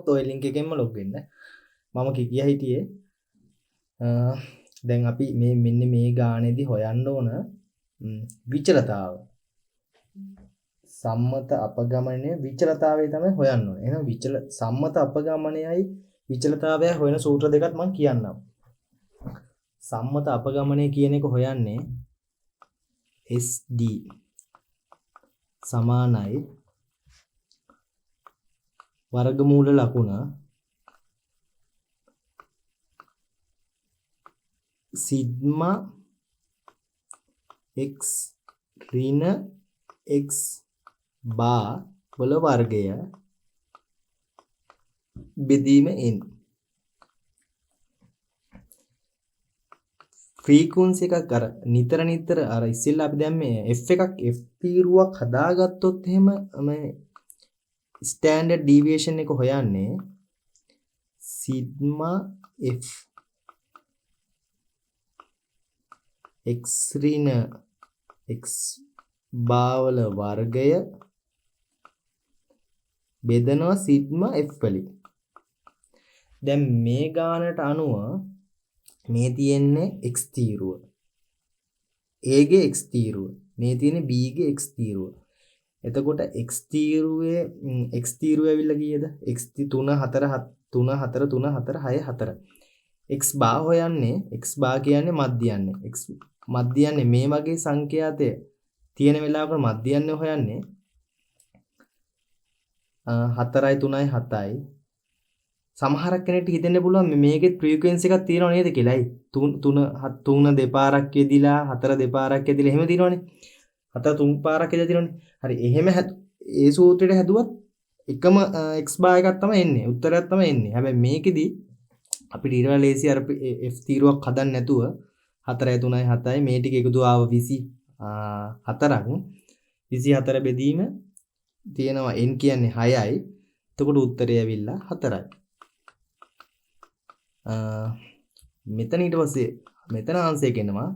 වුණොත් ওই link එකෙන්ම log වෙන්න. මම කියා හිටියේ දැන් අපි මේ මෙන්න මේ ගානේදී හොයන්න ඕන විචලතාව. සම්මත අපගමනයේ විචලතාවය තමයි හොයන්න ඕනේ. එහෙනම් සම්මත අපගමනයයි විචලතාවය හොයන සූත්‍ර දෙකක් මම කියන්නම්. සම්මත අපගමනය කියන එක හොයන්නේ SD සමානයි වර්ගමූල ලකුණ සිග්මා x ඍණ x බා වල වර්ගය බෙදීම n. ෆ්‍රීකවන්සි එකක් අර නිතර අර ඉස්සෙල්ලා අපි දැන් මේ f එකක් f තීරුවක් හදාගත්තොත් එහෙම මේ ස්ටෑන්ඩඩ් ඩීවියේෂන් එක හොයන්නේ සිග්මා f x ඍණ x බාවල වර්ගය බෙදනවා සිග්මා f වලින්. දැන් මේ ගානට අනුව මේ තියෙන්නේ x තීරුව. a ගේ x තීරුව. මේ තියෙන්නේ b ගේ x තීරුව. එතකොට x තීරුවේ ඇවිල්ලා කීයද? x 3 4 3 4 3 4 6 4. x බා හොයන්නේ x බා කියන්නේ මධ්‍යයන්නේ. x මධ්‍යයන්නේ මේ වගේ සංඛ්‍යාතය තියෙන වෙලාවක මධ්‍යයන්නේ හොයන්නේ 4යි 3යි 7යි. සමහරක් කෙනෙක්ට හිතෙන්න පුළුවන් මේකේ ෆ්‍රීකවෙන්සි එකක් තියෙනව නේද කියලායි. 3 දෙපාරක් යෙදිලා 4 දෙපාරක් යෙදිලා එහෙම තියෙනවනේ. 4 3 පාරක් යෙදලා තියෙනවනේ. හරි එහෙම ඒ සූත්‍රයට හැදුවත් එකම x බා එකක් තමයි එන්නේ. උත්තරයක් තමයි එන්නේ. හැබැයි මේකෙදි අපිට ඊළඟ ලේසි අර f තීරුවක් හදන්න නැතුව 4යි 3යි 7යි මේ ටික එකතු ආව 24ක් 24 බෙදීම තියෙනවා n කියන්නේ 6යි. එතකොට උත්තරය ඇවිල්ලා 4යි. මෙතන ඊට පස්සේ මෙතන ආන්සර් එක එනවා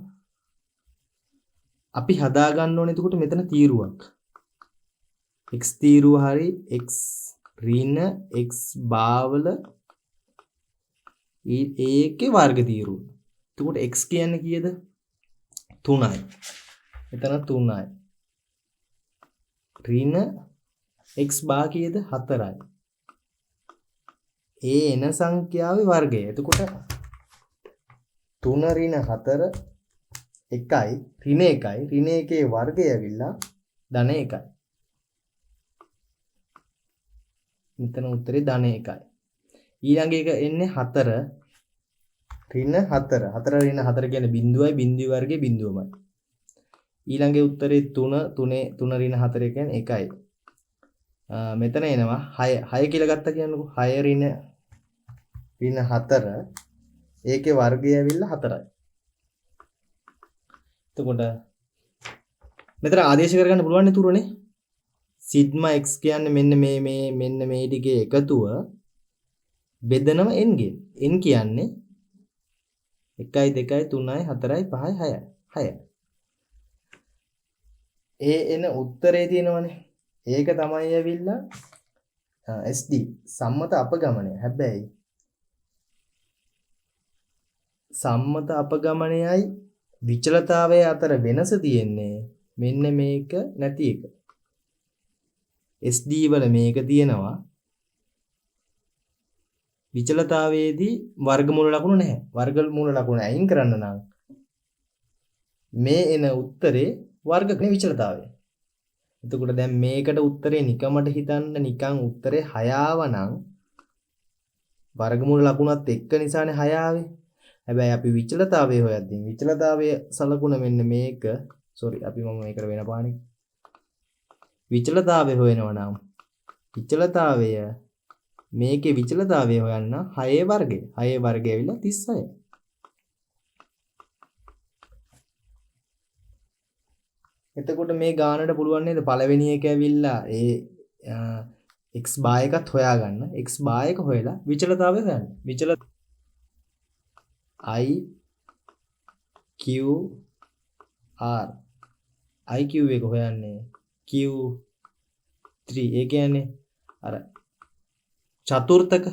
අපි හදා ගන්න ඕනේ. එතකොට මෙතන තීරුවක් x තීරුව හරි x ඍණ x බාවල ඒකේ වර්ග තීරුව. එතකොට x කියන්නේ කීයද? 3යි. එතන 3යි. ඍණ x බා කීයද? 4යි. ඒ එන සංඛ්‍යාවේ වර්ගය. එතකොට 3 ඍණ 4 1යි ඍණ 1යි ඍණ 1ේ වර්ගය ඇවිල්ලා ධන 1යි. මෙතන උත්තරේ ධන 1යි. ඊළඟ එක එන්නේ 4 ඍණ 4. 4 ඍණ 4 කියන්නේ බිඳුවයි බිඳුවේ වර්ගයේ බිඳුවමයි. ඊළඟේ උත්තරේ 3 3 ඍණ 4 කියන්නේ 1යි. මෙතන එනවා 6 කියලා ගත්තා කියන්නකෝ. 6 ඍණ 4 ඒකේ වර්ගය ඇවිල්ලා 4යි. එතකොට මෙතන ආදේශ කරගන්න පුළුවන් නේ තුරනේ. සිග්මා x කියන්නේ මෙන්න මේ ටිකේ එකතුව බෙදනවා n ගෙන්. n කියන්නේ 1යි 2යි 3යි 4යි 5යි 6යි 6යි. ඒ එන උත්තරේ තියෙනවනේ. ඒක තමයි ඇවිල්ලා SD සම්මත අපගමනය. හැබැයි සම්මත අපගමනයයි විචලතාවය අතර වෙනස තියෙන්නේ මෙන්න මේක නැති එක. SD වල මේක තියෙනවා. විචලතාවයේදී වර්ගමූල ලකුණු නැහැ. වර්ගමූල ලකුණු අයින් කරන්න නම් මේ එන උත්තරේ වර්ගකනේ විචලතාවය. එතකොට දැන් මේකට උත්තරේ නිකමට හිතන්න නිකන් උත්තරේ 6 ආවනම් වර්ගමූල ලකුණත් එක්ක නිසානේ 6 ආවේ. හැබැයි අපි විචලතාවය හොයද්දී විචලතාවයේ සලකුණ මෙන්න මේක. අපි මම මේකට වෙන පාණි. විචලතාවය හොයනවා නම් විචලතාවය මේකේ විචලතාවය හොයන්න 6 වර්ගය. 6 වර්ගය ඇවිල්ලා 36. එතකොට මේ ගානට පුළුවන් නේද පළවෙනි එක ඇවිල්ලා ඒ x බා එකත් හොයාගන්න. x බා එක හොයලා විචලතාවය හොයන්න. I Q R IQ එක හොයන්නේ Q3. ඒ කියන්නේ අර චතුර්ථක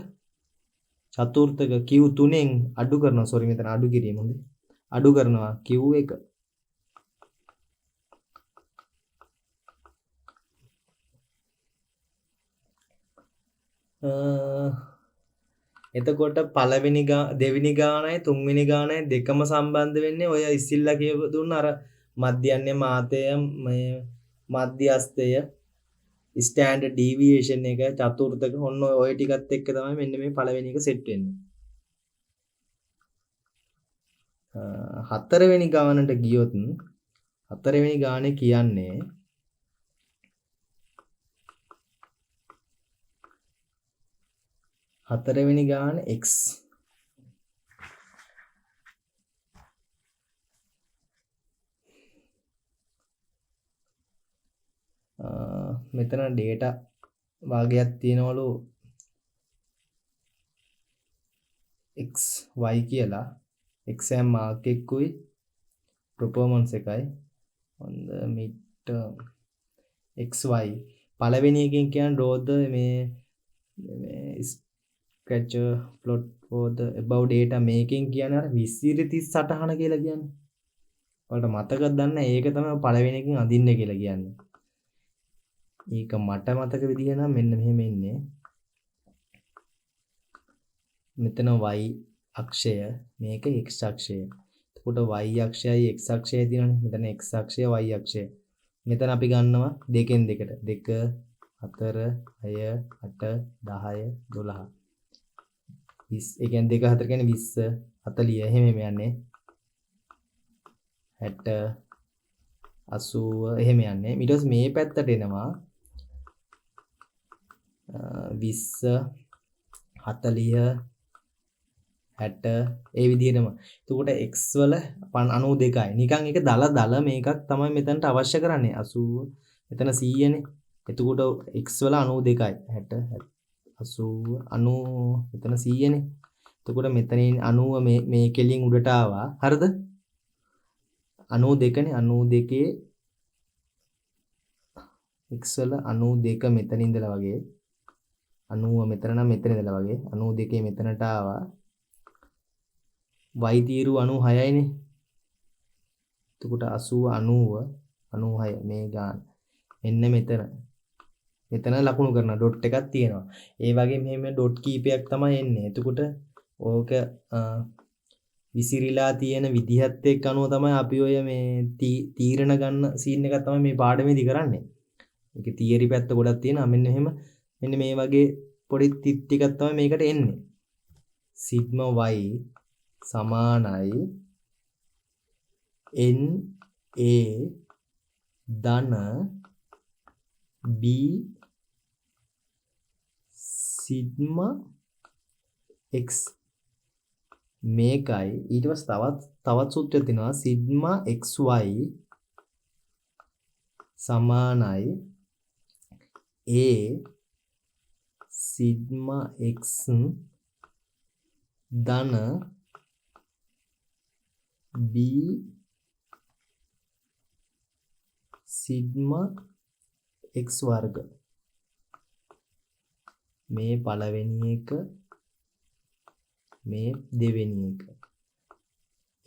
Q3න් අඩු කරනවා. සෝරි මෙතන අඩු කිරීම හොඳයි. අඩු කරනවා Q1. එතකොට පළවෙනි දෙවෙනි ගානයි තුන්වෙනි ගානයි දෙකම සම්බන්ධ වෙන්නේ ඔය ඉස්සිල්ලා කියව දුන්න අර මධ්‍යන්නේ මාතය මේ මධ්‍යස්තය ස්ටෑන්ඩඩ් ඩීවියේෂන් එක චතුර්ථක ඔන්න ඔය ටිකත් එක්ක තමයි මෙන්න මේ පළවෙනි එක සෙට් වෙන්නේ. හතරවෙනි ගානට ගියොත් හතරවෙනි ගානේ කියන්නේ හතරවෙනි ගාන x මෙතන data වාගයක් තියෙනවලු x y කියලා exam mark එකකුයි performance එකයි on the midterm xy පළවෙනි එකෙන් කියන්නේ draw the මේ sketcher plot for the above data මේකෙන් කියන්නේ අර 20 38 කියලා කියන්නේ. ඔයාලට මතකද දන්නේ ඒක තමයි පළවෙනි එකෙන් අඳින්න කියලා කියන්නේ. ඒක මට මතක විදිහ නම් මෙන්න මෙහෙම එන්නේ. මෙතන y අක්ෂය මේක x අක්ෂය. එතකොට y අක්ෂයයි x අක්ෂයයි තියෙනනේ. මෙතන x අක්ෂය y අක්ෂය. මෙතන අපි ගන්නවා දෙකෙන් දෙකට. 2 4 6 8 10 12 20 ඒ කියන්නේ 2 4 කියන්නේ 20 40 එහෙම යන්නේ 60 80 එහෙම යන්නේ ඊට පස්සේ මේ පැත්තට එනවා 20 40 60 ඒ විදිහටම එතකොට x වල 92යි නිකන් ඒක දල මේකක් තමයි මෙතනට අවශ්‍ය කරන්නේ 80 මෙතන 100නේ එතකොට x වල 92යි 60 80 90 මෙතන 100නේ. එතකොට මෙතනින් 90 මේ කෙලින් උඩට ආවා. හරිද? 92නේ 92 x වල 92 මෙතන ඉඳලා වගේ 90 මෙතන නම් මෙතන ඉඳලා වගේ 92 මෙතනට ආවා. y තීරු 96යිනේ. එතකොට 80 90 96 මේ ගාන. මෙන්න මෙතන ලකුණු කරන ඩොට් එකක් තියෙනවා. ඒ වගේ මෙහෙම ඩොට් කීපයක් තමයි එන්නේ. එතකොට ඕක විසිරීලා තියෙන විදිහත් එක්ක අනුව තමයි අපි ඔය මේ තීරණ ගන්න සීන් එකක් තමයි මේ පාඩමේදී කරන්නේ. ඒකේ තියරි පැත්ත ගොඩක් තියෙනවා. මෙන්න මේ වගේ පොඩි තිත් ටිකක් තමයි මේකට එන්නේ. සිග්මා y සමානයි na ධන b සිග්මා x මේකයි ඊට පස්සේ තවත් සූත්‍රයක් තියෙනවා සිග්මා xy සමානයි a සිග්මා x ධන b සිග්මා x වර්ග මේ පළවෙනි එක මේ දෙවෙනි එක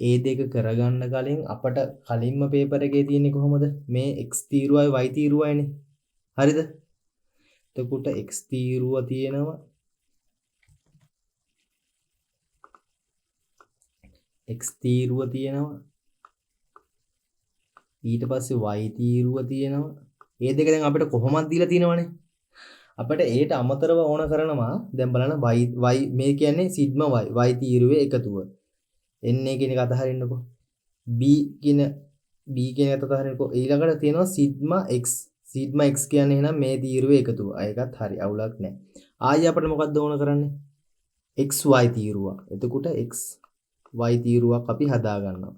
ඒ දෙක කරගන්න කලින් අපට කලින්ම පේපර් එකේ තියෙන්නේ කොහොමද මේ x තීරුවයි y තීරුවයිනේ හරිද එතකොට x තීරුව තියෙනවා x තීරුව තියෙනවා ඊට පස්සේ y තීරුව තියෙනවා ඒ දෙක දැන් අපිට කොහොමද දීලා තියෙනවනේ අපිට ඒට අමතරව ඕන කරනවා දැන් බලන්න y මේ කියන්නේ සිග්මා y තීරුවේ එකතුව na කියන එක අතහරින්නකෝ b කියන එක අතහරින්නකෝ ඊළඟට තියෙනවා සිග්මා x කියන්නේ එහෙනම් මේ තීරුවේ එකතුව ඒකත් හරි අවුලක් නැහැ ආයෙ අපිට මොකක්ද ඕන කරන්නේ xy තීරුව එතකොට xy තීරුවක් අපි හදා ගන්නවා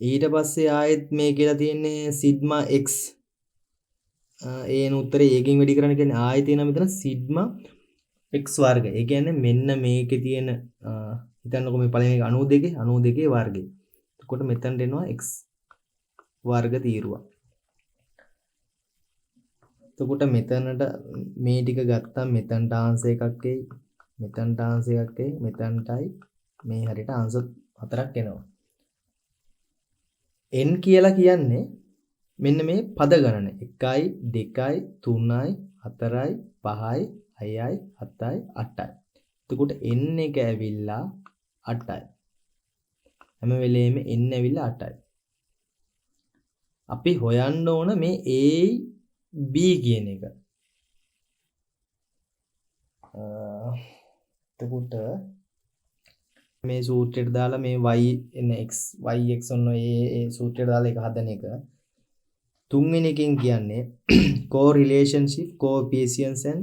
ඊට පස්සේ ආයෙත් මේ කියලා තියෙන්නේ සිග්මා x ඒන උත්තරේ ඒකෙන් වැඩි කරන්න කියන්නේ ආයෙ තියෙනවා මෙතන සිග්මා x වර්ග. ඒ කියන්නේ මෙන්න මේකේ තියෙන හිතන්නකො මේ පළවෙනි එක 92 වර්ගය. එතකොට මෙතනට එනවා x වර්ග තීරුව. එතකොට මෙතනට මේ ටික ගත්තම් මෙතනට ආන්සර් එකක් එයි. මෙතනට ආන්සර් එකක් එයි. මෙතනටයි මේ හරියට ආන්සර් 4ක් එනවා. n කියලා කියන්නේ මෙන්න මේ පද ගණන 1යි 2යි 3යි 4යි 5යි 6යි 7යි 8යි. එතකොට n එක ඇවිල්ලා 8යි. හැම වෙලේම n ඇවිල්ලා 8යි. අපි හොයන්න ඕන මේ a b කියන එක. එතකොට මේ සූත්‍රයට දාලා මේ y එන x yx ඔන්න ඒ සූත්‍රයට දාලා ඒක හදන එක. තුන්වෙනි එකෙන් කියන්නේ correlationship coefficients and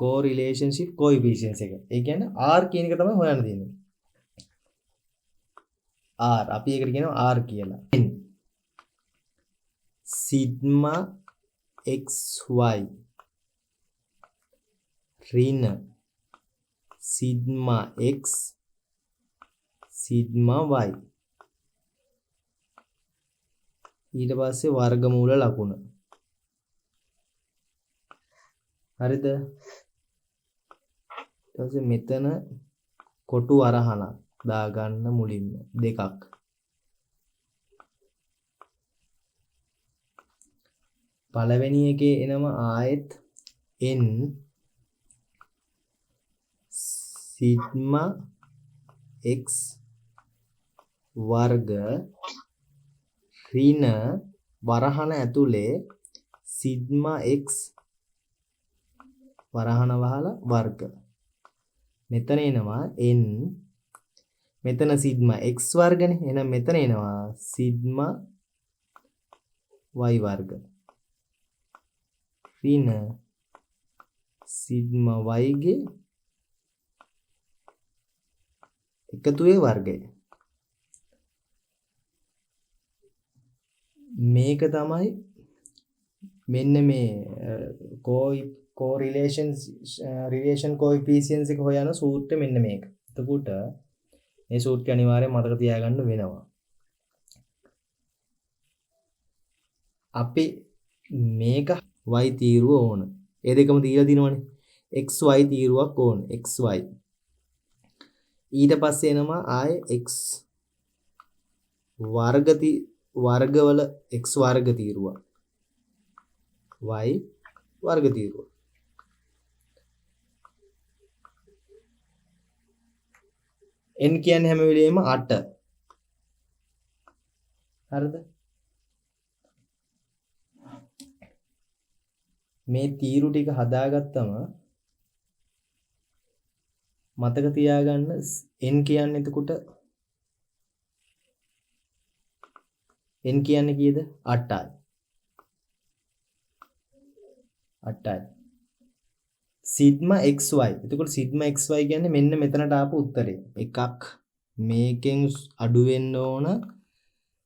correlationship coefficients එක. ඒ කියන්නේ r කියන එක තමයි හොයන්න දෙන්නේ. r අපි ඒකට කියනවා r කියලා. sigma xy ඍණ sigma x sigma y ඊට පස්සේ වර්ගමූල ලකුණ. හරිද? ඊට පස්සේ මෙතන කොටු අරහණක් දාගන්න මුලින්ම දෙකක්. පළවෙනි එකේ එනම ආයෙත් n sigma x වර්ග ඍණ වරහන ඇතුලේ sigma x වරහන වහලා වර්ග. මෙතන එනවා n මෙතන sigma x වර්ගනේ. එහෙනම් මෙතන එනවා sigma y වර්ග. ඍණ sigma y ගේ එකතුවේ වර්ගය. මේක තමයි මෙන්න මේ relation coefficients එක හොයන සූත්‍රය මෙන්න මේක. එතකොට මේ සූත්‍රය අනිවාර්යෙන් මතක තියාගන්න වෙනවා. අපි මේක y තීරුව ඕන. ඒ දෙකම දීලා දිනවනේ. xy තීරුවක් ඕන. xy. ඊට පස්සේ එනවා ආයේ x වර්ගවල x වර්ග තීරුවක්. y වර්ග තීරුවක්. n කියන්නේ හැම වෙලෙම 8. හරිද? මේ තීරු ටික හදාගත්තම මතක තියාගන්න n කියන්නේ එතකොට n කියන්නේ කීයද? 8යි. 8යි. sigma xy. එතකොට sigma xy කියන්නේ මෙන්න මෙතනට ආපු උත්තරේ. එකක් මේකෙන් අඩු වෙන්න ඕන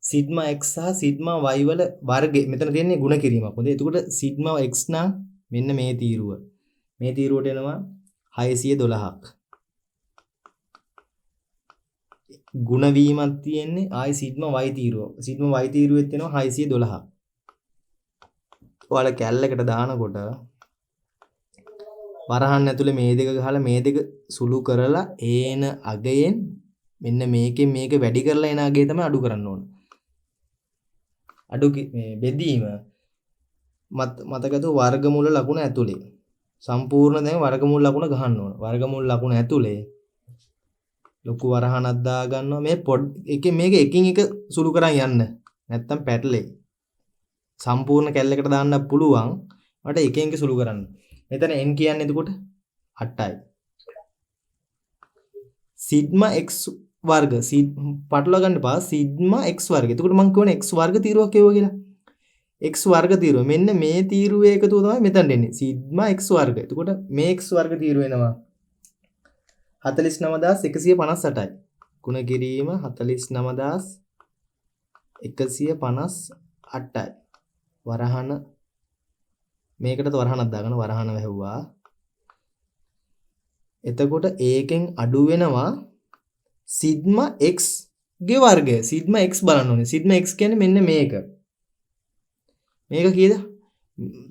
sigma x සහ sigma y වල වර්ගය. මෙතන තියෙන්නේ ಗುಣ කිරීමක්. හොඳයි. එතකොට sigma x නම් මෙන්න මේ තීරුව. මේ තීරුවට එනවා 612ක්. ಗುಣ වීමක් තියෙන්නේ ආයි sigma y තීරුව. sigma y තීරුවෙත් එනවා 612ක්. ඔයාලා කැලලකට දානකොට වරහන් ඇතුලේ මේ දෙක ගහලා මේ දෙක සුළු කරලා ඒන අගයෙන් මෙන්න මේකෙන් මේක වැඩි කරලා එන අගය තමයි අඩු කරන්න ඕන. අඩු මේ බෙදීම මතකද වර්ගමූල ලකුණ ඇතුලේ සම්පූර්ණ දැන් වර්ගමූල ලකුණ ගහන්න ඕන. වර්ගමූල ලකුණ ඇතුලේ ලොකු වරහනක් දා ගන්නවා. මේ පොඩ් එකේ මේක එකින් එක සුළු කරන් යන්න. නැත්තම් පැටලෙයි. සම්පූර්ණ කැල්ලකට දාන්න පුළුවන්. මට එකින් එක සුළු කරන්න. මෙතන n කියන්නේ එතකොට 8යි. sigma x වර්ග පටලවා ගන්න පා sigma x වර්ග. එතකොට මම කියවනේ x වර්ග තීරුවක් කියවුවා කියලා. x වර්ග තීරුව. මෙන්න මේ තීරුවේ එකතුව තමයි මෙතනට එන්නේ. sigma x වර්ග. එතකොට මේ x වර්ග තීරුව එනවා 49158යි. ගුණ කිරීම 49158යි. වරහන මේකටත් වරහනක් දාගන්න වරහන වැහුවා. එතකොට ඒකෙන් අඩු වෙනවා sigma x ගේ වර්ගය. sigma x බලන්න ඕනේ. sigma x කියන්නේ මෙන්න මේක. මේක කීයද?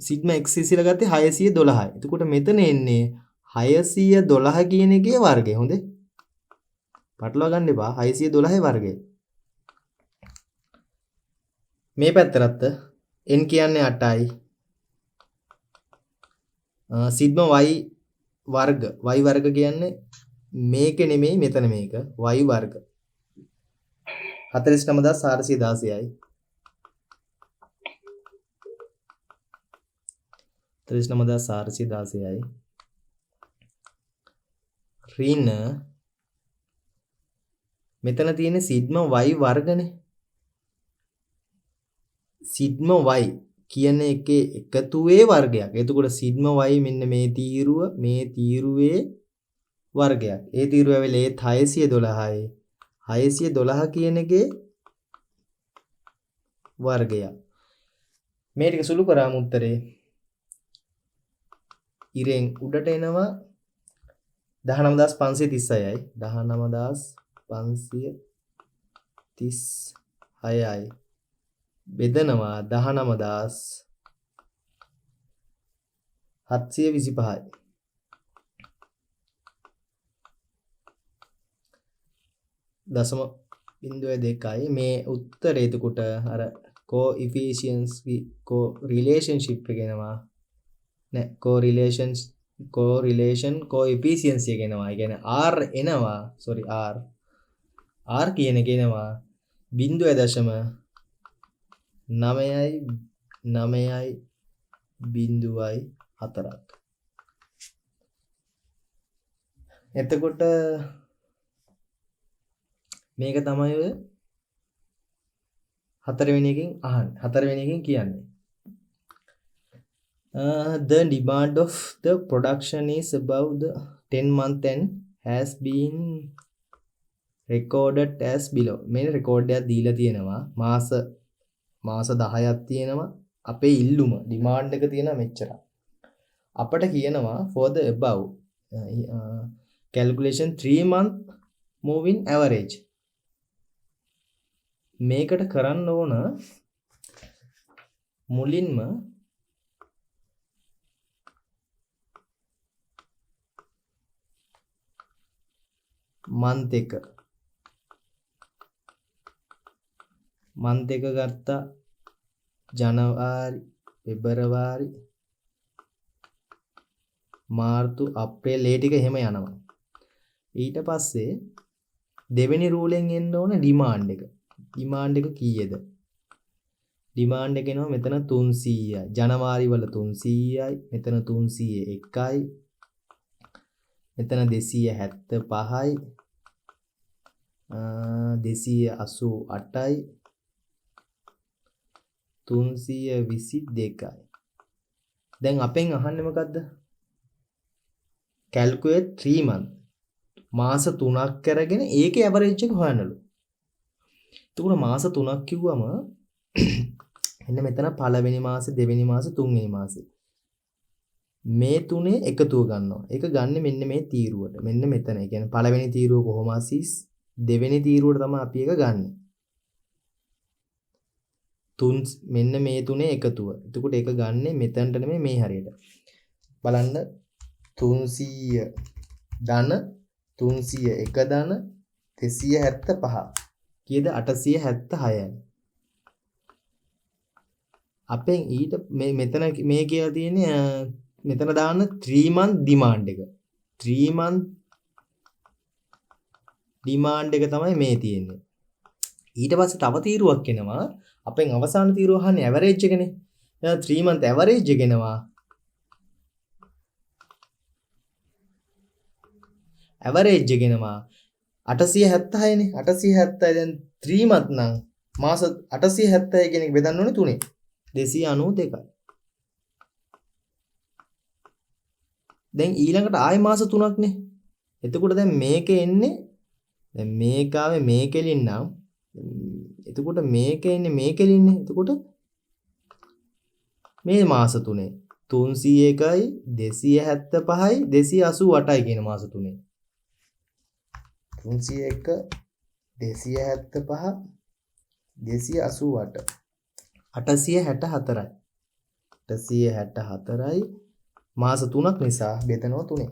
සිග්මා x ඉස්සෙල්ලා ගත්තේ 612යි. එතකොට මෙතන එන්නේ 612 කියන එකේ වර්ගය. හොඳේ. පටලවා ගන්න එපා. 612 වර්ගය. මේ පැත්තට n කියන්නේ 8යි. සිග්මා y වර්ග කියන්නේ මේක නෙමෙයි මෙතන මේක y වර්ග 49416යි 49416යි ඍණ මෙතන තියෙන සිග්මා y වර්ගනේ සිග්මා y කියන එකේ එකතුවේ වර්ගයක්. එතකොට සිග්මා y මෙන්න මේ තීරුවේ වර්ගයක්. ඒ තීරුව ඇවිල්ලා ඒත් 612යි. 612 කියන එකේ වර්ගයක්. මේ ටික සුළු කරාම උත්තරේ ඉරෙන් උඩට එනවා 19536යි. 19536යි. බෙදනවා 19725යි. දශම බිංදුව 2යි මේ උත්තරේ එතකොට අර coefficiency relationship එක එනවා නෑ correlation coefficiency එක එනවා. ඒ කියන්නේ r එනවා r කියන එක එනවා 0.904ක්. එතකොට මේක තමයි ඔය හතරවෙනි එකෙන් අහන්නේ. හතරවෙනි එකෙන් කියන්නේ the demand of the production is above the 10 month and has been recorded as below. මේ රෙකෝඩ් එකක් දීලා තියෙනවා. මාස 10ක් තියෙනවා. අපේ ඉල්ලුම ඩිමාන්ඩ් එක තියෙනවා මෙච්චර. අපිට කියනවා for the above calculation 3 month moving average. මේකට කරන්න ඕන මුලින්ම month එක ගත්තා ජනවාරි පෙබරවාරි මාර්තු අප්‍රේල් ඒ ටික එහෙම යනවා. ඊට පස්සේ දෙවෙනි රූලෙන් එන්න ඕන ඩිමාන්ඩ් එක. ඩිමාන්ඩ් එක කීයද? ඩිමාන්ඩ් එක එනවා මෙතන 300යි. ජනවාරි වල 300යි. මෙතන 301යි. මෙතන 275යි. 288යි. 322යි. දැන් අපෙන් අහන්නේ මොකද්ද? calculate 3 month. මාස 3ක් කරගෙන ඒකේ ඇවරේජ් එක හොයන්නලු. එතකොට මාස 3ක් කිව්වම මෙන්න මෙතන පළවෙනි මාසේ, දෙවෙනි මාසේ, තුන්වෙනි මාසේ. මේ තුනේ එකතුව ගන්නවා. ඒක ගන්න මෙන්න මේ තීරුවට. මෙන්න මෙතන. ඒ කියන්නේ පළවෙනි තීරුව කොහොම අසීස්, දෙවෙනි තීරුවට තමයි අපි එක ගන්නෙ. මෙන්න මේ තුනේ එකතුව. එතකොට ඒක ගන්නෙ මෙතනට නෙමෙයි මේ හරියට. බලන්න 300 ධන 301 ධන 275 කීයද 876යි. අපෙන් ඊට මෙතන මේ කියලා තියෙන්නේ මෙතන දාන්න 3 month demand එක. 3 month demand එක තමයි මේ තියෙන්නේ. ඊට පස්සේ තව තීරුවක් එනවා. අපෙන් අවසාන තීරුව අහන්නේ ඇවරේජ් එකනේ. එහෙනම් 3 month ඇවරේජ් එක එනවා. ඇවරේජ් එක එනවා 876නේ. 876 දැන් 3 month නම් මාස 876 කියන එක බෙදන්න ඕනේ 3. 292යි. දැන් ඊළඟට ආයෙ මාස 3ක්නේ. එතකොට දැන් මේක එන්නේ දැන් මේකාවේ මේකෙලින් නම් එතකොට මේක එන්නේ මේකෙලින්නේ. එතකොට මේ මාස 3 301යි 275යි 288යි කියන මාස 3. 301 275 288 864යි. 864යි මාස 3ක් නිසා බෙදනවා 3ෙන්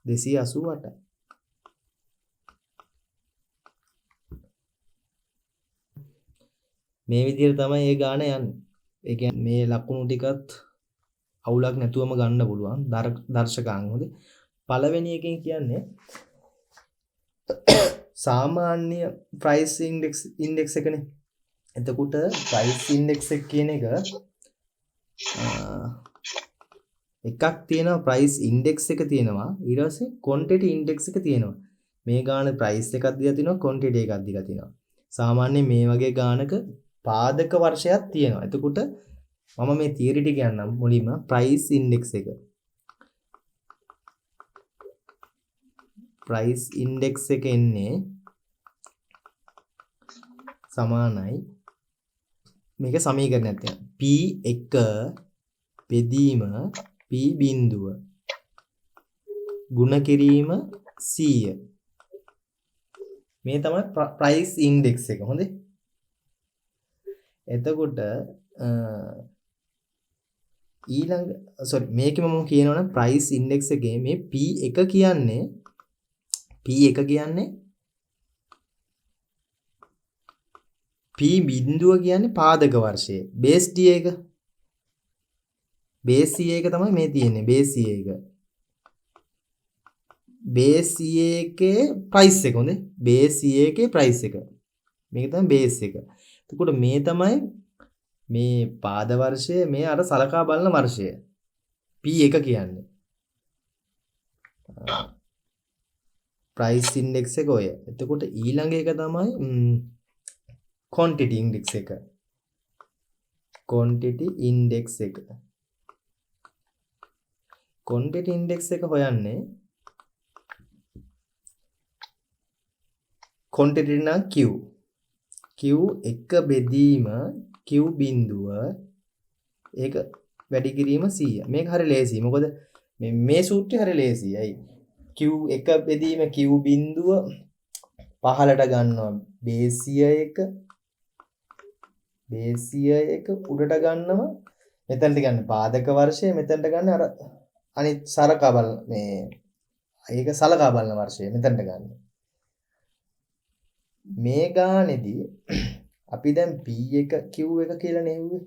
288. මේ විදිහට තමයි ඒ ගාන යන්නේ. ඒ කියන්නේ මේ ලකුණු ටිකත් අවුලක් නැතුවම ගන්න පුළුවන් දර්ශකාංග. හොඳ. පළවෙනි එකෙන් කියන්නේ සාමාන්‍ය ප්‍රයිස් ඉන්ඩෙක්ස් එකනේ. එතකොට ප්‍රයිස් ඉන්ඩෙක්ස් එක කියන එක එකක් තියෙනවා ප්‍රයිස් ඉන්ඩෙක්ස් එක තියෙනවා ඊට පස්සේ ක්වොන්ටිටි ඉන්ඩෙක්ස් එක තියෙනවා. මේ ගාන ප්‍රයිස් එකක් දීලා තිනවා ක්වොන්ටිටි එකක් දීලා තිනවා. සාමාන්‍යයෙන් මේ වගේ ගානක පාදක වර්ෂයක් තියෙනවා. එතකොට මම මේ තියරි ටික කියන්නම් මුලින්ම ප්‍රයිස් ඉන්ඩෙක්ස් එක. ප්‍රයිස් ඉන්ඩෙක්ස් එක එන්නේ සමානයි මේක සමීකරණයක් තියෙනවා. P1 බෙදීම P බිඳුව ගුණ කිරීම 100. මේ තමයි ප්‍රයිස් ඉන්ඩෙක්ස් එක. හොඳේ. එතකොට ඊළඟ මේකෙම මම කියනවනම් ප්‍රයිස් ඉන්ඩෙක්ස් එකේ මේ P1 කියන්නේ P බිඳුව කියන්නේ පාදක වර්ෂයේ බේස් D එක. බේස් C එක තමයි මේ තියෙන්නේ බේස් C එක. බේස් C එකේ ප්‍රයිස් එක. හොඳේ. බේස් C එකේ ප්‍රයිස් එක. මේක තමයි බේස් එක. එතකොට මේ තමයි මේ පාද වර්ෂය මේ අර සලකා බලන වර්ෂය P1 කියන්නේ. ප්‍රයිස් ඉන්ඩෙක්ස් එක ඔය. එතකොට ඊළඟ එක තමයි ක්වොන්ටිටි ඉන්ඩෙක්ස් එක. ක්වොන්ටිටි ඉන්ඩෙක්ස් එක. ක්වොන්ටිටි ඉන්ඩෙක්ස් එක හොයන්නේ ක්වොන්ටිටි නම් Q. Q1 බෙදීම Q බිඳුව ඒක වැඩි කිරීම 100. මේක හරි ලේසියි. මොකද මේ සූත්‍රය හරි ලේසියි. ඇයි? Q1 බෙදීම Q බිඳුව පහලට ගන්නවා බේස් 1 උඩට ගන්නවා මෙතනට ගන්න පාදක වර්ෂය මෙතනට ගන්න අර අනිත් සලකා බලන මේ ඒක සලකා බලන වර්ෂය මෙතනට ගන්න. මේ ගානේදී අපි දැන් P1 Q1 කියලා නෙවුවේ.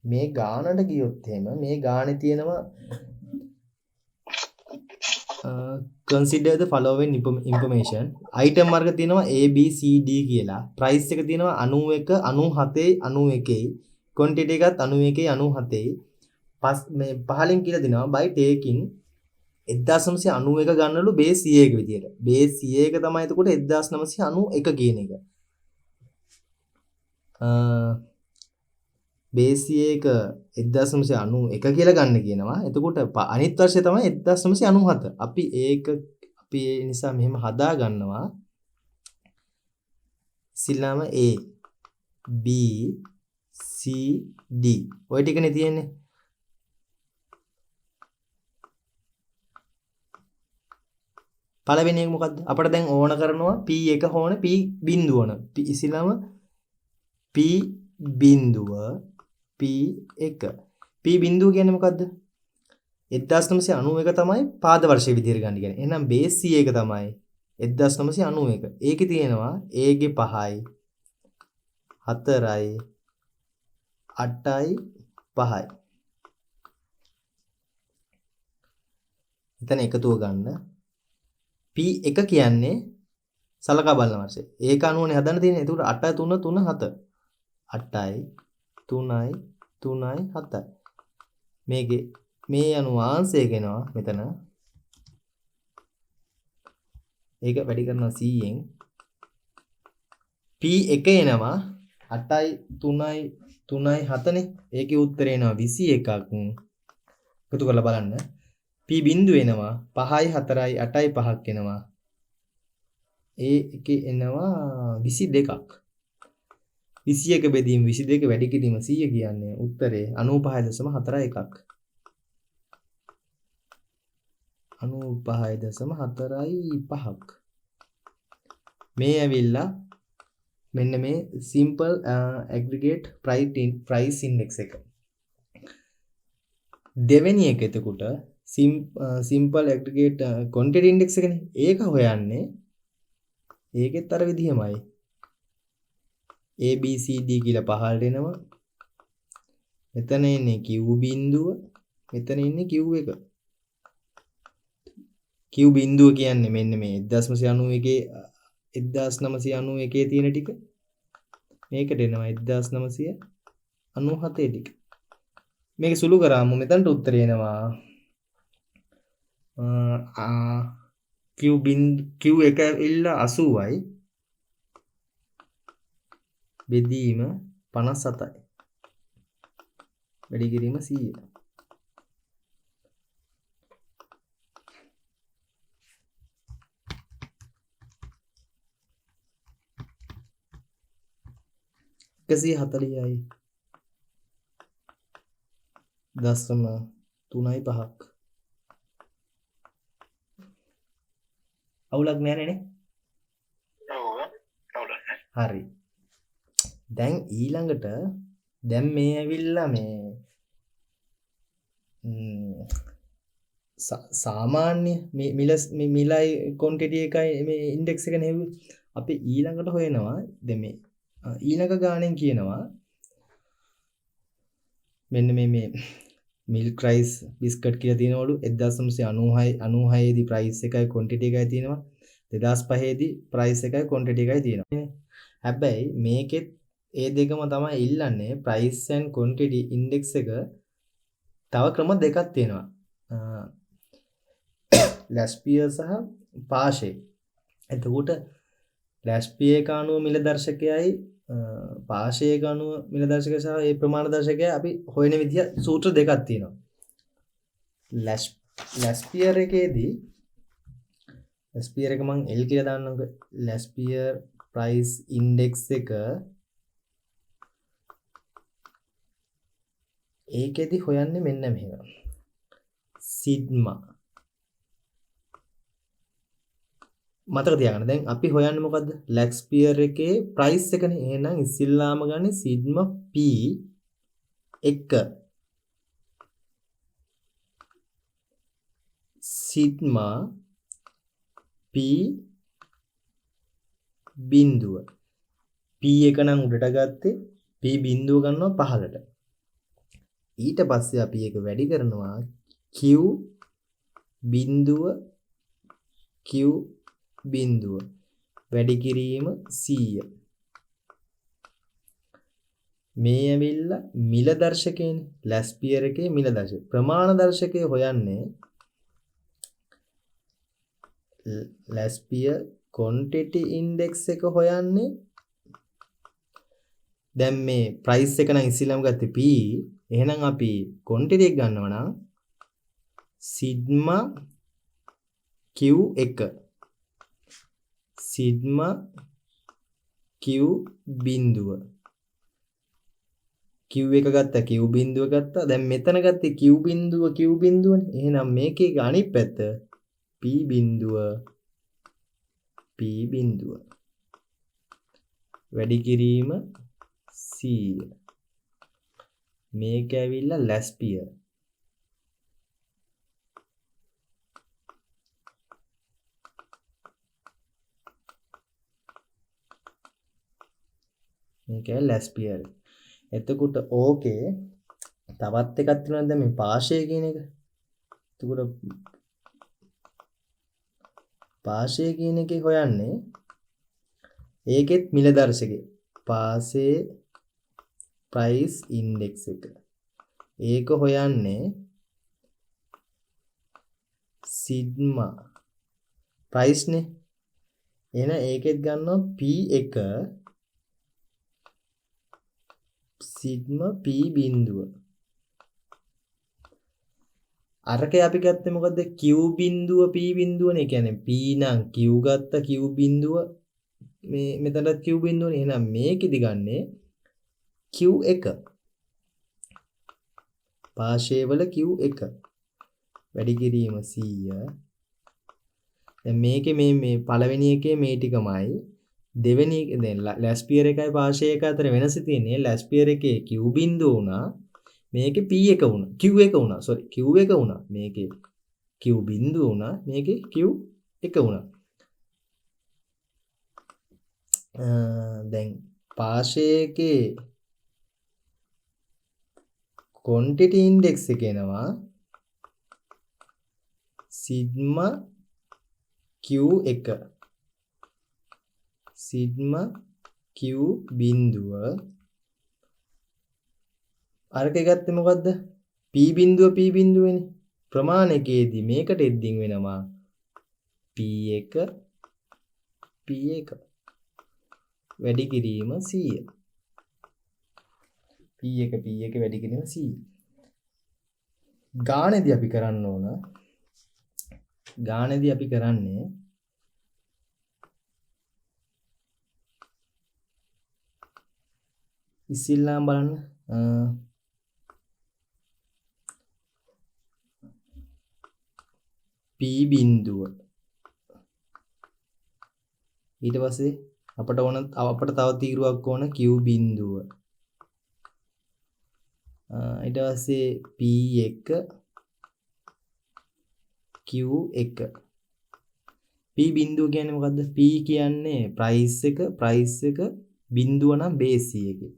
මේ ගානට ගියොත් එහෙම මේ ගානේ තියෙනවා consider the following information. item වර්ග තියෙනවා A B C D කියලා. price එක තියෙනවා 91 97 91යි. quantity එකත් 91යි 97යි. මේ පහලින් කියලා දෙනවා by taking 1991 ගන්නලු base CA එක විදියට. base CA එක තමයි එතකොට 1991 කියන එක. base CA එක 1991 කියලා ගන්න කියනවා. එතකොට අනිත් වර්ෂය තමයි 1997. අපි ඒ නිසා මෙහෙම හදා ගන්නවා. ඉස්සෙල්ලාම A B C D ඔය ටිකනේ තියෙන්නේ. පළවෙනි එක මොකද්ද? අපිට දැන් ඕන කරනවා P1 හෝන P බිඳුව ඕන. ඉස්සෙල්ලාම P බිඳුව P1. P බිඳුව කියන්නේ මොකද්ද? 1991 තමයි පාද වර්ෂයේ විදිහට ගන්න කියන්නේ. එහෙනම් බේස් C එක තමයි 1991. ඒකේ තියෙනවා A ගේ 5යි 4යි 8යි 5යි. එතන එකතුව ගන්න. P1 කියන්නේ සලකා බලන වර්ෂය. ඒක අනුවනේ හදන්න තියෙන්නේ. ඒකට 8 3 3 7. 8යි 3යි 3යි 7යි. මේකේ මේ අනුව ආංශය ගෙනවා මෙතන. ඒක වැඩි කරනවා 100ෙන්. P1 එනවා 8යි 3යි 3යි 7නේ. ඒකේ උත්තරේ එනවා 21ක්. එකතු කරලා බලන්න. P බිඳුව එනවා 5යි 4යි 8යි 5ක් එනවා. ඒකේ එනවා 22ක්. 21 බෙදීම 22 වැඩි කිරීම 100 කියන්නේ උත්තරේ 95.41ක්. 95.45ක්. මේ ඇවිල්ලා මෙන්න මේ සිම්පල් ඇග්‍රිගේට් ප්‍රයිස් ඉන්ඩෙක්ස් එක. දෙවෙනි එක එතකොට සිම්පල් ඇග්‍රිගේට් ක්වොන්ටිටි ඉන්ඩෙක්ස් එකනේ. ඒක හොයන්නේ ඒකෙත් අර විදිහමයි. A B C D කියලා පහළට එනවා. මෙතන ඉන්නේ Q බිඳුව, මෙතන ඉන්නේ Q එක. Q බිඳුව කියන්නේ මෙන්න මේ 1991 තියෙන ටික. මේකට එනවා 1997 ටික. මේක සුළු කරාම මෙතනට උත්තරය එනවා Q එක ඉල්ල 80යි බෙදීම 57යි. වැඩි කිරීම 100. එකසිය 40යි 0.35ක්. අවුලක් නැහැ නේ? ඔව් අවුලක් නැහැ. හරි. දැන් ඊළඟට දැන් මේ ඇවිල්ලා මේ සාමාන්‍ය මිලයි ක්වොන්ටිටි එකයි මේ ඉන්ඩෙක්ස් එක නෙවෙයි. අපි ඊළඟට හොයනවා දැන් මේ ඊළඟ ගාණෙන් කියනවා මෙන්න මේ මිල්ක් රයිස් බිස්කට් කියලා තියෙනවලු 1996 දී ප්‍රයිස් එකයි ක්වොන්ටිටි එකයි තියෙනවා. 2005 දී ප්‍රයිස් එකයි ක්වොන්ටිටි එකයි තියෙනවා. හැබැයි මේකෙත් ඒ දෙකම තමයි ඉල්ලන්නේ ප්‍රයිස් ඇන්ඩ් ක්වොන්ටිටි ඉන්ඩෙක්ස් එක. තව ක්‍රම දෙකක් තියෙනවා. ලැස්පියර් සහ පාෂේ. එතකොට ලැස්පියර් එක අනුව මිල දර්ශකයයි පාෂේ එක අනුව මිල දර්ශකය සහ ඒ ප්‍රමාණ දර්ශකය අපි හොයන විදිය සූත්‍ර දෙකක් තියෙනවා. ලැස්පියර් එකේදී ලැස්පියර් එක මම L කියලා දාන්නම්කෝ. ලැස්පියර් ප්‍රයිස් ඉන්ඩෙක්ස් එක ඒකෙදි හොයන්නේ මෙන්න මෙහෙම. සිග්මා මතක තියාගන්න. දැන් අපි හොයන්නේ මොකද්ද? ලැස්පියර් එකේ ප්‍රයිස් එකනේ. එහෙනම් ඉස්සෙල්ලාම ගන්නේ sigma P 1 sigma P බිඳුව. P එක නම් උඩට ගත්තේ P බිඳුව ගන්නවා පහළට. ඊට පස්සේ අපි ඒක වැඩි කරනවා Q බිඳුව වැඩි කිරීම 100. මේ ඇවිල්ලා මිල දර්ශකයනේ. ලැස්පියර් එකේ මිල දර්ශකය. ප්‍රමාණ දර්ශකය හොයන්නේ ලැස්පියර් ක්වොන්ටිටි ඉන්ඩෙක්ස් එක හොයන්නේ. දැන් මේ ප්‍රයිස් එක නම් ඉස්සෙල්ලාම ගත්තේ P. එහෙනම් අපි ක්වොන්ටිටි එක ගන්නවා නම් sigma Q1 sigma Q බිඳුව Q එක ගත්තා Q බිඳුව ගත්තා. දැන් මෙතන ගත්තේ Q බිඳුවනේ. එහෙනම් මේකේ අනිත් පැත්ත P බිඳුව වැඩි කිරීම 100. මේක ඇවිල්ලා ලැස්පියර්. මේක ලැස්පියර්. එතකොට ඕකේ තවත් එකක් තියෙනවා දැන් මේ පාෂය කියන එක. එතකොට පාෂය කියන එකේ හොයන්නේ ඒකෙත් මිල දර්ශකය. පාෂේ ප්‍රයිස් ඉන්ඩෙක්ස් එක. ඒක හොයන්නේ සිග්මා ප්‍රයිස්නේ. එහෙනම් ඒකෙත් ගන්නවා P1 සිග්මා P බිඳුව. අරකේ අපි ගත්තේ මොකද්ද? Q බිඳුව P බිඳුවනේ. කියන්නේ P නම් Q ගත්ත Q බිඳුව මේ මෙතනත් Q බිඳුවනේ. එහෙනම් මේකෙදි ගන්නේ Q1 පාෂේ වල Q1 වැඩි කිරීම 100 දැන් මේකේ මේ පළවෙනි එකේ මේ ටිකමයි දෙවෙනි දැන් ලැස්පියර් එකයි පාර්ශය එක අතර වෙනස තියෙන්නේ ලැස්පියර් එකේ Q බිඳුව වුණා මේකේ P එක වුණා Q එක වුණා Q එක වුණා මේකේ Q බිඳුව වුණා මේකේ Q එක වුණා දැන් පාර්ශය එකේ quantity index එක එනවා sigma Q1 sigma Q බිඳුව අරක ගත්තේ මොකද්ද P බිඳුවනේ ප්‍රමාණකයේදී මේකට එද්දින් වෙනවා P1 වැඩි කිරීම 100 P1 වැඩි කිරීම 100 ගාණේදී අපි කරන්න ඕන ගාණේදී අපි කරන්නේ ඉස්සෙල්ලාම බලන්න P බිඳුව ඊට පස්සේ අපට තව තීරුවක් ඕන Q බිඳුව ඊට පස්සේ P1 Q1 P බිඳුව කියන්නේ මොකද්ද P කියන්නේ ප්‍රයිස් එක බිඳුව නම් බේස් එකේ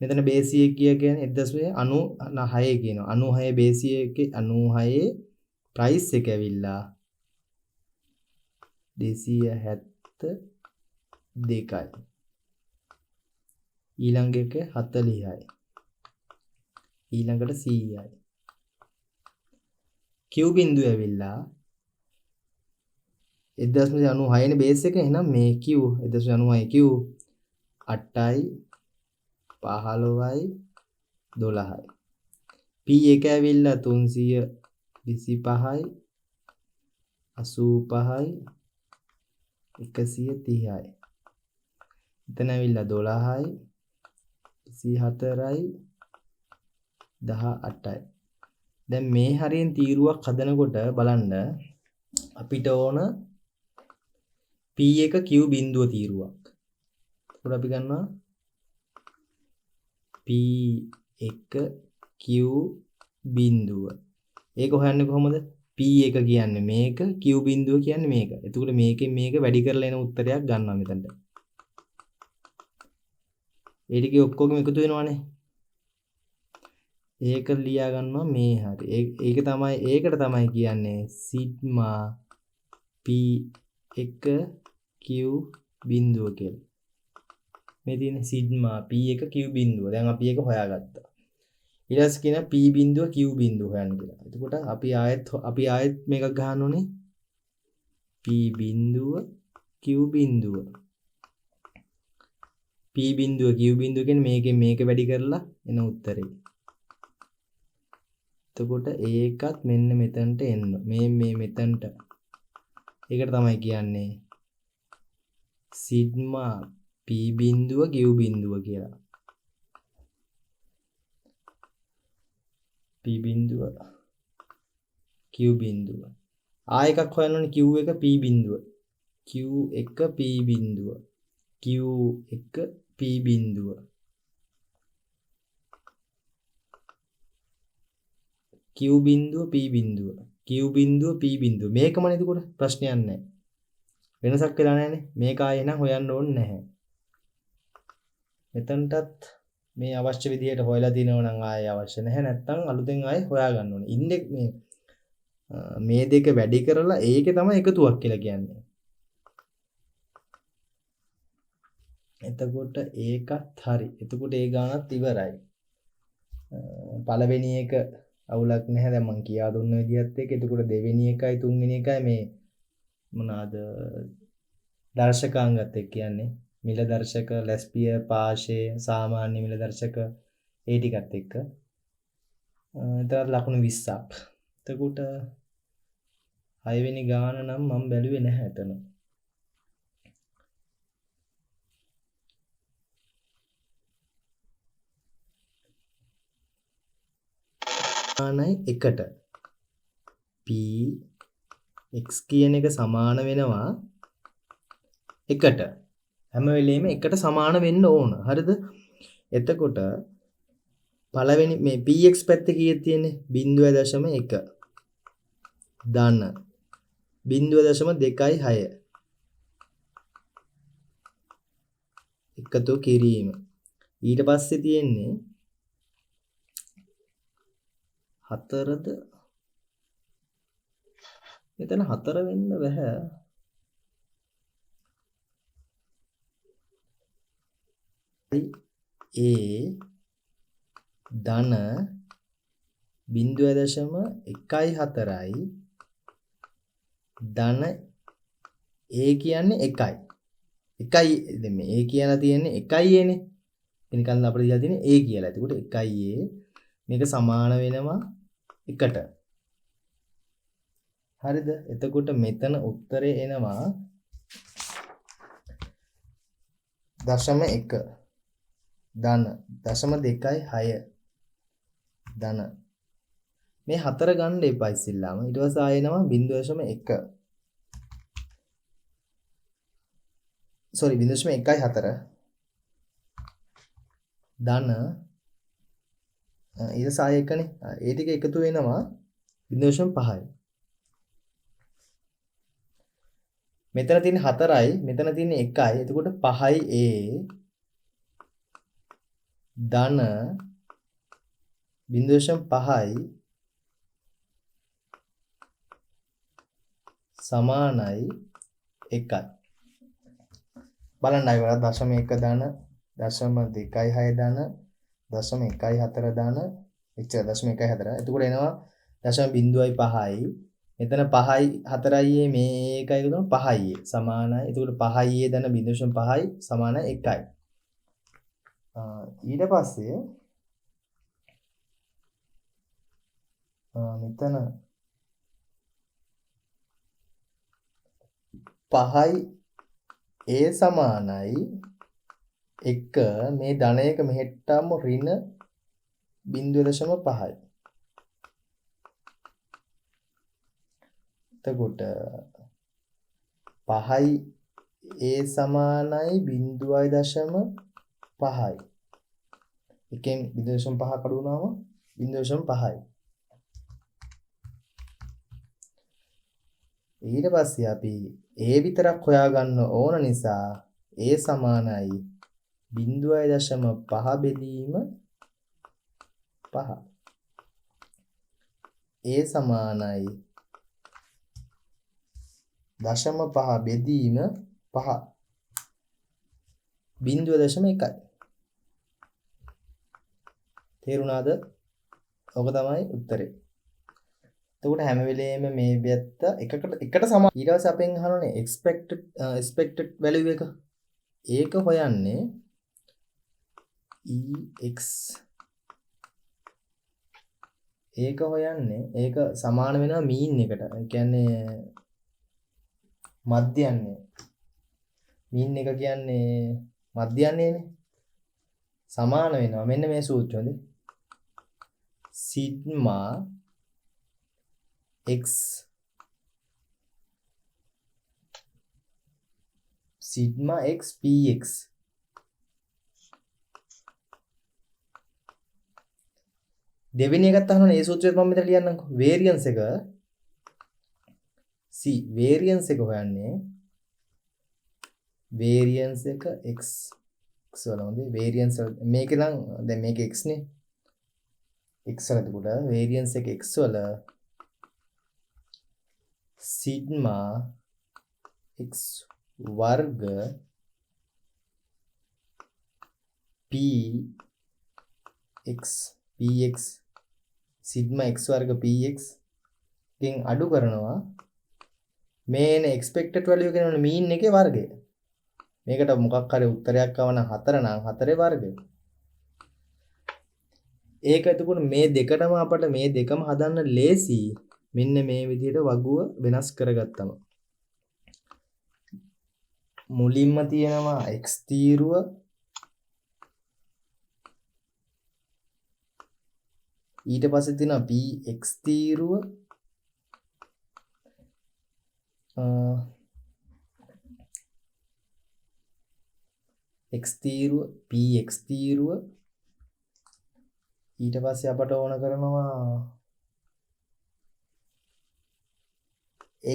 මෙතන බේස් එක කියන්නේ 1.96 කියනවා 96 බේස් එකේ 96 ප්‍රයිස් එක ඇවිල්ලා 272යි ඊළඟ එක 40යි ඊළඟට 100යි Q බිඳුව ඇවිල්ලා 1.96 නේ බේස් එක එහෙනම් මේ Q 1.96 Q 8යි 15යි 12යි P1 ඇවිල්ලා 325යි 85යි 130යි එතන ඇවිල්ලා 12යි 24යි 18යි දැන් මේ හරියෙන් තීරුවක් හදනකොට බලන්න අපිට ඕන P1 Q බිඳුව තීරුවක් ඒකට අපි ගන්නවා P1 Q බිඳුව ඒක හොයන්නේ කොහොමද P1 කියන්නේ මේක Q බිඳුව කියන්නේ මේක එතකොට මේකෙන් මේක වැඩි කරලා එන උත්තරයක් ගන්නවා මෙතනට ඒ ටිකේ ඔක්කොගෙම එකතු වෙනවනේ ඒක ලියා ගන්නවා මේ හරි ඒකට තමයි කියන්නේ සිග්මා P1 Q බිඳුව කියලා මේ තියෙන සිග්මා P1 Q බිඳුව දැන් අපි ඒක හොයාගත්තා ඊට පස්සේ කියන P බිඳුව Q බිඳුව හොයන්න කියලා එතකොට අපි ආයෙත් මේක ගන්න ඕනේ P බිඳුව Q බිඳුව P බිඳුව Q බිඳුව කියන්නේ මේකෙන් මේක වැඩි කරලා එන උත්තරේ එතකොට ඒකත් මෙන්න මෙතනට එන්න මේ මෙතනට ඒකට තමයි කියන්නේ සිග්මා P බිඳුව Q බිඳුව කියලා P බිඳුව Q බිඳුව එකක් හොයන්න ඕනේ Q1 P බිඳුව Q1 P බිඳුව Q1 P බිඳුව Q බිඳුව P බිඳුව Q බිඳුව P බිඳුව මේකමනේ එතකොට ප්‍රශ්නයක් නැහැ වෙනසක් වෙලා නැහැනේ මේක ආයෙ නම් හොයන්න ඕනේ නැහැ මෙතනටත් මේ අවශ්‍ය විදිහට හොයලා දිනව නම් ආයෙ අවශ්‍ය නැහැ නැත්තම් අලුතෙන් ආයෙ හොයා ගන්න ඕනේ ඉන්ඩෙක්ස් මේ දෙක වැඩි කරලා ඒකේ තමයි එකතුවක් කියලා කියන්නේ එතකොට ඒකත් හරි එතකොට ඒ ගානත් ඉවරයි පළවෙනි එක අවුලක් නැහැ දැන් මම කියා දුන්න විදිහත් එක්ක එතකොට දෙවෙනි එකයි තුන්වෙනි එකයි මේ මොනවාද දර්ශකාංගත් එක්ක කියන්නේ මිල දර්ශක ලැස්පිය පාශය සාමාන්‍ය මිල දර්ශක ඒ ටිකත් එක්ක එතන ලකුණු 20ක් එතකොට 6 වෙනි ගාන නම් මම බැලුවේ නැහැ එතන ගානයි එකට P x කියන එක සමාන වෙනවා එකට. හැම වෙලෙම එකට සමාන වෙන්න ඕන. හරිද? එතකොට පළවෙනි මේ px පැත්තේ කීයක් තියෙන්නේ? 0.1 ධන 0.26 එකතු කිරීම. ඊට පස්සේ තියෙන්නේ 4ද මෙතන 4 වෙන්න බෑ. a ධන 0.14යි ධන a කියන්නේ 1යි. 1යි දැන් මේ a කියලා තියෙන්නේ 1යි එනේ. එනිකන් අපිට දීලා තියෙන්නේ a කියලා. එතකොට 1යි a මේක සමාන වෙනවා 1ට. හරිද? එතකොට මෙතන උත්තරේ එනවා 0.1 ධන 0.26 ධන මේ 4 ගන්න එපා ඉස්සෙල්ලාම. ඊට පස්සේ ආයෙනවා 0.1 sorry 0.14 ධන ඊට සාය එකනේ. ඒ ටික එකතු වෙනවා 0.5යි. මෙතන තියෙන 4යි මෙතන තියෙන 1යි. එතකොට 5යි a ධන 0.5යි සමානයි 1යි. බලන්න අයවලා 0.1 ධන 0.26 ධන 0.14 ධන එච්චර 0.14. එතකොට එනවා 0.05යි. මෙතන 5යි 4යි මේ එකයි එකතු 5යි සමානයි. එතකොට 5යි ධන 0.5යි සමානයි 1යි. ඊට පස්සේ මෙතන 5යි a සමානයි 1 මේ ධනයක මෙහෙට්ටාම ඍණ 0.5යි. එතකොට 5යි a සමානයි 0.5යි. එකෙන් 0.5 කඩු වුණාම 0.5යි. ඊට පස්සේ අපි a විතරක් හොයාගන්න ඕන නිසා a සමානයි 0.5 බෙදීම 5. a සමානයි 0.5 බෙදීම 5 0.1යි. තේරුණාද? ඔක තමයි උත්තරේ. එතකොට හැම වෙලේම මේ පැත්ත එකට සමාන. ඊට පස්සේ අපෙන් අහනෝනේ expected value එක. ඒක හොයන්නේ ex ඒක හොයන්නේ ඒක සමාන වෙනවා mean එකට. ඒ කියන්නේ මධ්‍යන්නේ. mean එක කියන්නේ මධ්‍යන්නේනේ. සමාන වෙනවා මෙන්න මේ සූත්‍රෙදී sigma x sigma x px දෙවෙනි එකත් අහනවා මේ සූත්‍රයත් මම මෙතන ලියන්නම්කෝ. variance එක c variance එක හොයන්නේ variance එක x වල හොඳේ variance මේක නම් දැන් මේක x නේ x වල එතකොට variance එක x වල sigma x වර්ග p x px sigma x වර්ග px ගෙන් අඩු කරනවා මේන expected value කියනවනේ mean එකේ වර්ගය. මේකට මොකක් හරි උත්තරයක් ආව නම් 4 නම් 4 වර්ගය. ඒක එතකොට මේ දෙකටම අපිට මේ දෙකම හදන්න ලේසි. මෙන්න මේ විදිහට වගුව වෙනස් කරගත්තම. මුලින්ම තියෙනවා x තීරුව ඊට පස්සේ තියෙනවා px තීරුව x තීරුව px තීරුව ඊට පස්සේ අපට ඕන කරනවා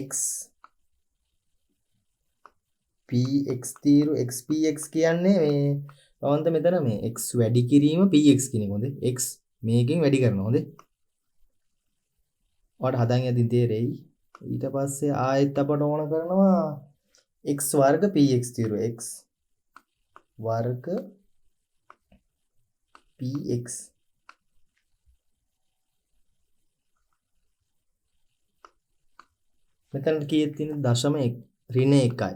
x px තීරුව x px කියන්නේ මේ අවන්ත මෙතන මේ x වැඩි කිරීම px කියන එක හොඳේ x මේකෙන් වැඩි කරනවා හොඳේ ඔයාලට හදන් යදින් තේරෙයි ඊට පස්සේ ආයෙත් අපට ඕන කරනවා x වර්ග px තීරුව x වර්ග px මෙතන කීයක් තියෙන දශම ඍණ 1යි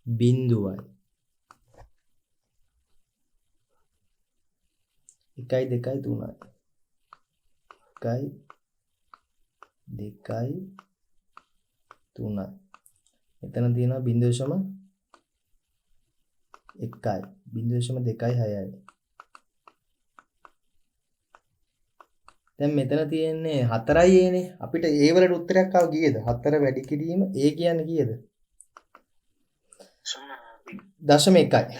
බිංදුවයි 1 2 3යි 1 2 3යි මෙතන තියෙනවා 0.1යි 0.26යි දැන් මෙතන තියෙන්නේ 4යි ඒනේ අපිට ඒ වලට උත්තරයක් ආව කීයද 4 වැඩි කිරීම a කියන්නේ කීයද 0.1යි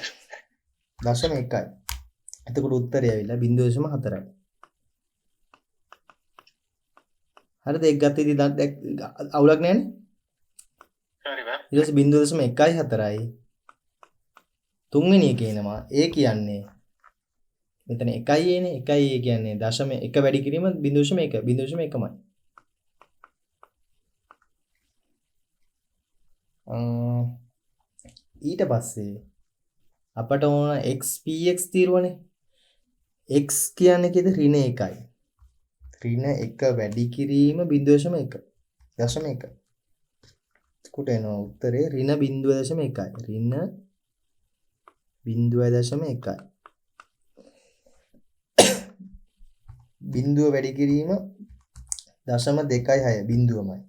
එතකොට උත්තරය ඇවිල්ලා 0.4යි හරිද ඒක ගත්තේදී අවුලක් නැහැනේ හරි බෑ ඊට පස්සේ 0.14යි තුන්වෙනි එකේ එනවා a කියන්නේ මෙතන 1යි එන්නේ 1යි a කියන්නේ 0.1 වැඩි කිරීම 0.1 0.1මයි ඊට පස්සේ අපට ඕන x px තීරුවනේ x කියන්නේ කීයද ඍණ 1යි ඍණ 1 වැඩි කිරීම 0.1 0.1 කොට එනවා උත්තරේ ඍණ 0.1යි ඍණ 0.1යි බිංදුව වැඩි කිරීම 0.26 බිංදුවමයි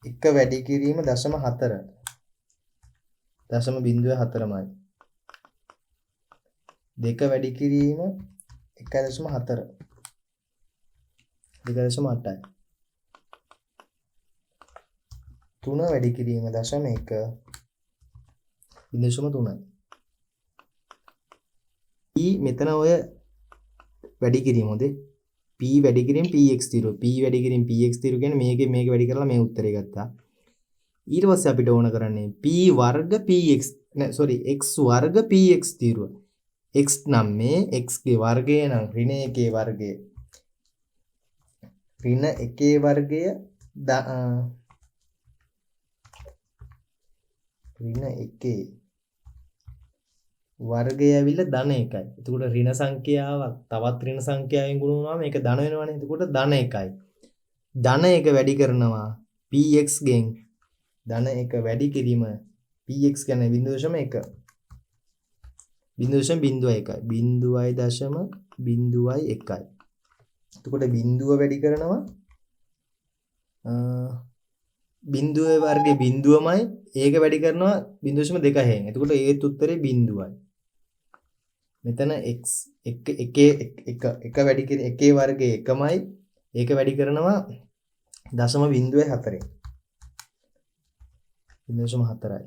1 වැඩි කිරීම 0.4 0.04මයි 2 වැඩි කිරීම 1.4 2.8යි 3 වැඩි කිරීම 0.1 0.3යි e මෙතන ඔය වැඩි කිරීම හොඳේ p වැඩි කිරීම px තීරුව p වැඩි කිරීම px තීරුව කියන්නේ මේක වැඩි කරලා මේ උත්තරේ ගත්තා ඊට පස්සේ අපිට ඕන කරන්නේ p වර්ග px x වර්ග px තීරුව x නම් මේ x ගේ වර්ගය නම් ඍණ 1 වර්ගය ඍණ 1 වර්ගය ඍණ 1 වර්ගය ඇවිල්ලා ධන 1යි. එතකොට ඍණ සංඛ්‍යාවක් තවත් ඍණ සංඛ්‍යාවෙන් ගුණ වුණාම මේක ධන වෙනවනේ. එතකොට ධන 1යි. ධන 1 වැඩි කරනවා px ගෙන් ධන 1 වැඩි කිරීම px කියන්නේ 0.1 0.01යි 0.01යි. එතකොට බිංදුව වැඩි කරනවා බිංදුවේ වර්ගයේ බිංදුවමයි ඒක වැඩි කරනවා 0.2යි. එතකොට ඒත් උත්තරේ බිංදුවයි. මෙතන x 1 වැඩි කිරීම 1 වර්ගයේ 1මයි ඒක වැඩි කරනවා 0.04යි. 0.4යි.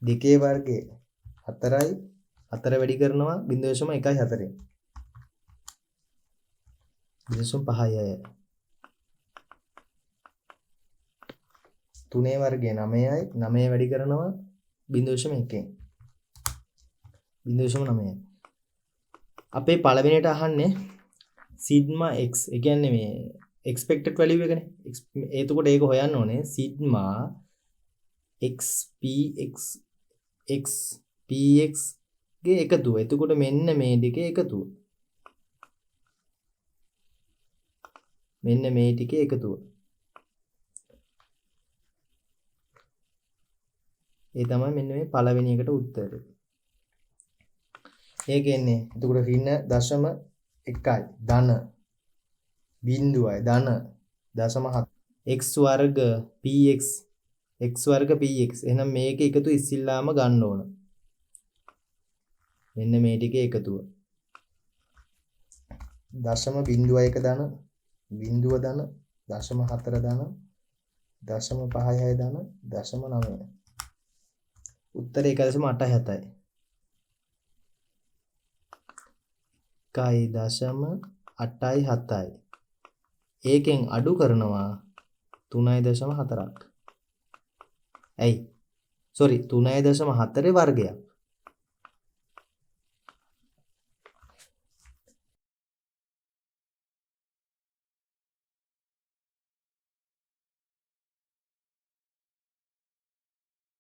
2 වර්ගයේ 4යි 4 වැඩි කරනවා 0.14යි. 0.5යි. 3 වර්ගයේ 9යි 9 වැඩි කරනවා 0.1යි. 0.9යි. අපේ පළවෙනියට අහන්නේ sigma x ඒ කියන්නේ මේ expected value එකනේ. එතකොට ඒක හොයන්න ඕනේ sigma x px x px ගේ එකතුව. එතකොට මෙන්න මේ දෙකේ එකතුව. මෙන්න මේ ටිකේ එකතුව. ඒ තමයි මෙන්න මේ පළවෙනි එකට උත්තරය. ඒ කියන්නේ එතකොට ඍණ 0.1යි ධන බිංදුවයි ධන 0.7 x වර්ග px x වර්ග px එහෙනම් මේක එකතු ඉස්සෙල්ලාම ගන්න ඕන. මෙන්න මේ ටිකේ එකතුව 0.01 ධන බිංදුව ධන 0.4 ධන 0.56 ධන 0.9. උත්තරේ 1.87යි. 1.87යි. ඒකෙන් අඩු කරනවා 3.4ක්. ඇයි? sorry 3.4 වර්ගයක්.